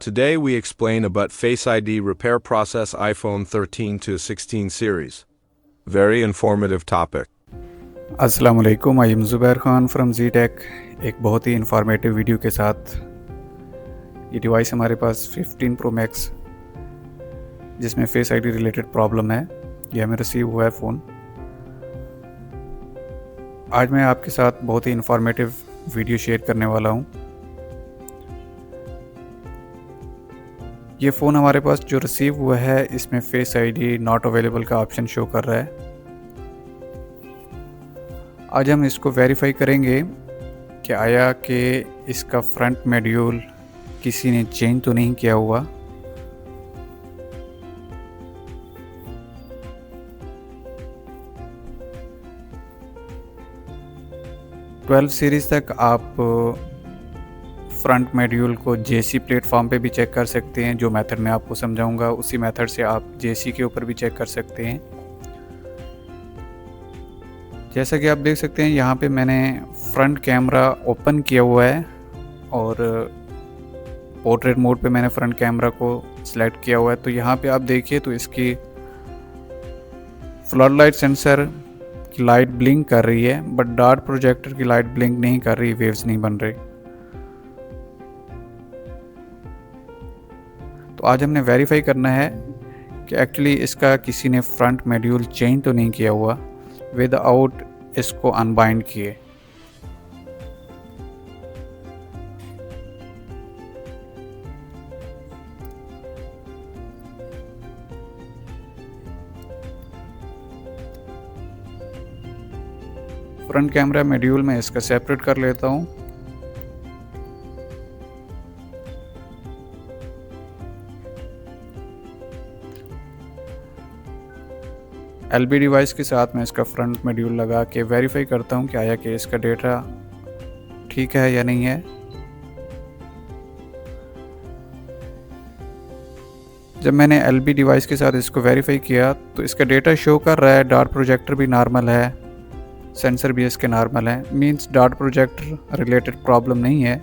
Today we explain about Face ID repair process iPhone 13 to 16 series. Very informative topic. अस्सलाम वालेकुम, I am Zubair Khan from G tech. एक बहुत ही informative video के साथ ये डिवाइस हमारे पास 15 प्रो मैक्स जिसमें फेस आईडी रिलेटेड प्रॉब्लम है, ये हमें रिसीव हुआ है फ़ोन। आज मैं आपके साथ बहुत ही इंफॉर्मेटिव वीडियो शेयर करने वाला हूँ। ये फ़ोन हमारे पास जो रिसीव हुआ है इसमें फेस आईडी नॉट अवेलेबल का ऑप्शन शो कर रहा है। आज हम इसको वेरीफाई करेंगे कि आया कि इसका फ्रंट मॉड्यूल किसी ने चेंज तो नहीं किया हुआ। ट्वेल्व सीरीज़ तक आप फ्रंट मॉड्यूल को जेसी प्लेटफॉर्म पे भी चेक कर सकते हैं। जो मेथड मैं आपको समझाऊंगा उसी मेथड से आप जेसी के ऊपर भी चेक कर सकते हैं। जैसा कि आप देख सकते हैं यहाँ पे मैंने फ्रंट कैमरा ओपन किया हुआ है और पोर्ट्रेट मोड पे मैंने फ्रंट कैमरा को सिलेक्ट किया हुआ है। तो यहाँ पे आप देखिए तो इसकी फ्लड लाइट सेंसर की लाइट ब्लिंक कर रही है, बट डार्ट प्रोजेक्टर की लाइट ब्लिंक नहीं कर रही, वेव्स नहीं बन रही। तो आज हमने वेरीफाई करना है कि एक्चुअली इसका किसी ने फ्रंट मॉड्यूल चेंज तो नहीं किया हुआ विदाउट इसको अनबाइंड किए। फ्रंट कैमरा मॉड्यूल में इसका सेपरेट कर लेता हूँ। एलबी डिवाइस के साथ मैं इसका फ्रंट मॉड्यूल लगा के वेरीफाई करता हूँ कि आया कि इसका डेटा ठीक है या नहीं है। जब मैंने एलबी डिवाइस के साथ इसको वेरीफाई किया तो इसका डेटा शो कर रहा है, डार्ट प्रोजेक्टर भी नॉर्मल है, सेंसर भी इसके नॉर्मल है। Means dart projector related problem नहीं है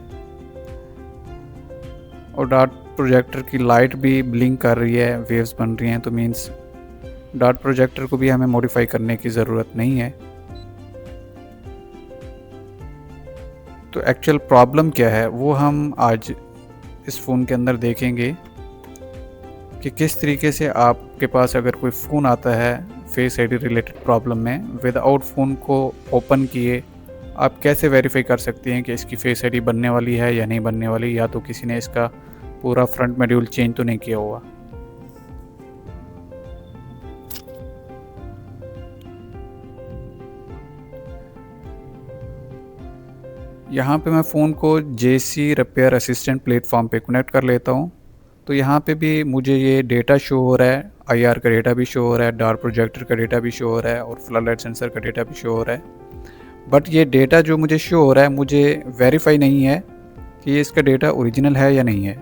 और डार्ट प्रोजेक्टर की लाइट भी ब्लिंक कर रही है, वेव्स बन रही हैं। तो मींस डार्ट प्रोजेक्टर को भी हमें मॉडिफाई करने की ज़रूरत नहीं है। तो एक्चुअल प्रॉब्लम क्या है वो हम आज इस फ़ोन के अंदर देखेंगे कि किस तरीके से आपके पास अगर कोई फ़ोन आता है फेस आईडी रिलेटेड प्रॉब्लम में, विदाउट फ़ोन को ओपन किए आप कैसे वेरीफाई कर सकते हैं कि इसकी फेस आईडी बनने वाली है या नहीं बनने वाली, या तो किसी ने इसका पूरा फ्रंट मॉड्यूल चेंज तो नहीं किया हुआ। यहाँ पे मैं फ़ोन को जेसी रिपेयर असिस्टेंट प्लेटफॉर्म पे कनेक्ट कर लेता हूँ। तो यहाँ पे भी मुझे ये डेटा शो हो रहा है, आईआर का डेटा भी शो हो रहा है, डार्ट प्रोजेक्टर का डेटा भी शो हो रहा है और फ्लड लाइट सेंसर का डेटा भी शो हो रहा है। बट ये डेटा जो मुझे शो हो रहा है मुझे वेरीफाई नहीं है कि ये इसका डेटा ओरिजिनल है या नहीं है।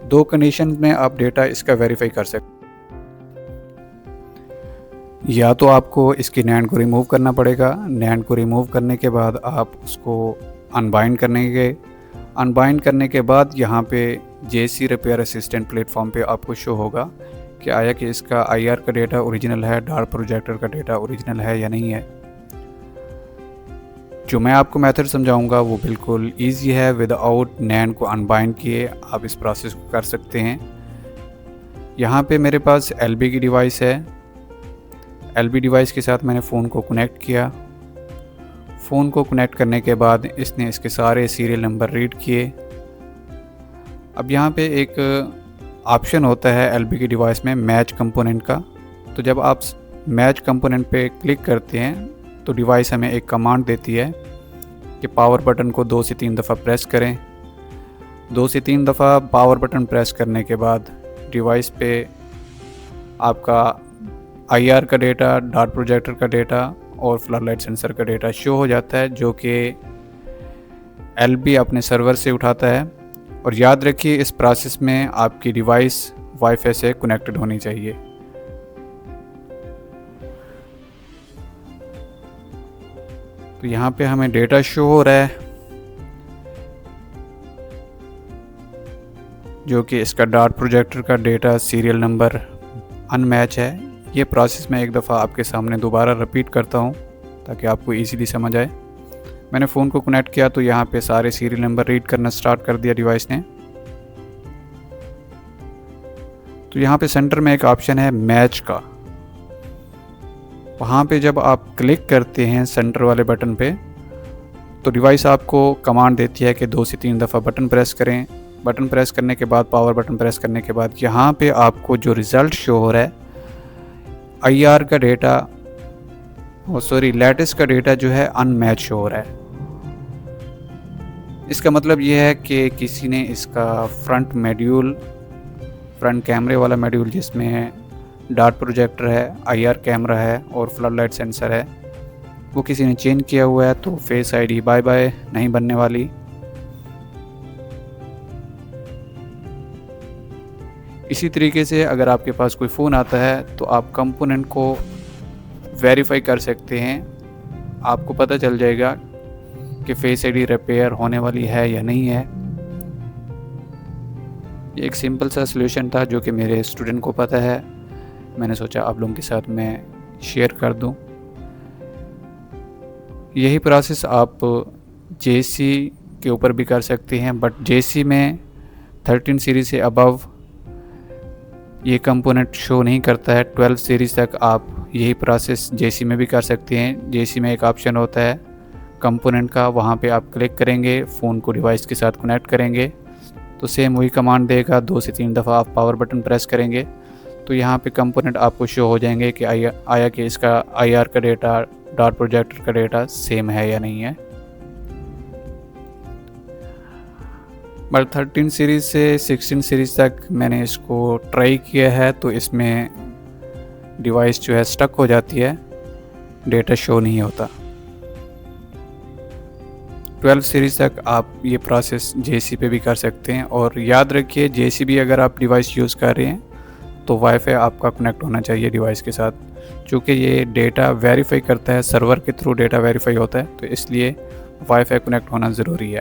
दो कंडीशन में आप डेटा इसका वेरीफाई कर सकते। या तो आपको इसकी नैंड को रिमूव करना पड़ेगा, नैंड को रिमूव करने के बाद आप उसको अनबाइंड करने के बाद यहाँ पे जेसी रिपेयर असिस्टेंट प्लेटफॉर्म पे आपको शो होगा कि आया कि इसका आईआर का डेटा ओरिजिनल है, डार्ट प्रोजेक्टर का डेटा ओरिजिनल है या नहीं है। जो मैं आपको मेथड समझाऊंगा वो बिल्कुल इजी है, विदाउट नैंड को अनबाइंड किए आप इस प्रोसेस को कर सकते हैं। यहाँ पे मेरे पास एलबी की डिवाइस है। एलबी डिवाइस के साथ मैंने फ़ोन को कनेक्ट किया। फ़ोन को कनेक्ट करने के बाद इसने इसके सारे सीरियल नंबर रीड किए। अब यहाँ पे एक ऑप्शन होता है एलबी की डिवाइस में मैच कंपोनेंट का। तो जब आप मैच कंपोनेंट पे क्लिक करते हैं तो डिवाइस हमें एक कमांड देती है कि पावर बटन को 2 से 3 दफ़ा प्रेस करें। 2 से 3 दफ़ा पावर बटन प्रेस करने के बाद डिवाइस पे आपका आईआर का डेटा, डार्ट प्रोजेक्टर का डेटा और फ्लड लाइट सेंसर का डेटा शो हो जाता है, जो कि एलबी अपने सर्वर से उठाता है। और याद रखिए इस प्रोसेस में आपकी डिवाइस वाईफाई से कनेक्टेड होनी चाहिए। तो यहाँ पे हमें डेटा शो हो रहा है। जो कि इसका डार्ट प्रोजेक्टर का डेटा सीरियल नंबर अनमैच है। ये प्रोसेस मैं एक दफ़ा आपके सामने दोबारा रिपीट करता हूँ ताकि आपको इजीली समझ आए। मैंने फ़ोन को कनेक्ट किया तो यहाँ पे सारे सीरियल नंबर रीड करना स्टार्ट कर दिया डिवाइस ने। तो यहाँ पे सेंटर में एक ऑप्शन है मैच का, वहाँ पे जब आप क्लिक करते हैं सेंटर वाले बटन पे तो डिवाइस आपको कमांड देती है कि 2 से 3 दफ़ा बटन प्रेस करें। बटन प्रेस करने के बाद, पावर बटन प्रेस करने के बाद यहाँ पे आपको जो रिज़ल्ट शो हो रहा है IR का डेटा, लैटिस का डेटा जो है अनमैच शो हो रहा है। इसका मतलब ये है कि किसी ने इसका फ्रंट कैमरे वाला मॉड्यूल जिसमें डार्ट प्रोजेक्टर है, IR कैमरा है और फ्लड लाइट सेंसर है, वो किसी ने चेंज किया हुआ है, तो फेस ID बाय बाय नहीं बनने वाली। इसी तरीके से अगर आपके पास कोई फ़ोन आता है तो आप कंपोनेंट को वेरीफाई कर सकते हैं। आपको पता चल जाएगा कि फेस ID रिपेयर होने वाली है या नहीं है। ये एक सिंपल सा सलूशन था जो कि मेरे स्टूडेंट को पता है, मैंने सोचा आप लोगों के साथ मैं शेयर कर दूं। यही प्रोसेस आप JC के ऊपर भी कर सकते हैं, बट JC में 13 सीरीज़ से अबव ये कंपोनेंट शो नहीं करता है। 12 सीरीज़ तक आप यही प्रोसेस JC में भी कर सकते हैं। JC में एक ऑप्शन होता है कंपोनेंट का, वहाँ पे आप क्लिक करेंगे, फ़ोन को डिवाइस के साथ कनेक्ट करेंगे तो सेम वही कमांड देगा। 2 से 3 दफ़ा आप पावर बटन प्रेस करेंगे तो यहाँ पे कंपोनेंट आपको शो हो जाएंगे कि आया कि इसका IR का डेटा, डार्ट प्रोजेक्टर का डेटा सेम है या नहीं है। बट 13 सीरीज़ से 16 सीरीज़ तक मैंने इसको ट्राई किया है तो इसमें डिवाइस जो है स्टक हो जाती है, डेटा शो नहीं होता। 12 सीरीज़ तक आप ये प्रोसेस JC पे भी कर सकते हैं। और याद रखिए JC भी अगर आप डिवाइस यूज़ कर रहे हैं तो वाईफाई आपका कनेक्ट होना चाहिए डिवाइस के साथ, क्योंकि ये डेटा वेरीफाई करता है, सर्वर के थ्रू डेटा वेरीफाई होता है, तो इसलिए वाईफाई कनेक्ट होना ज़रूरी है।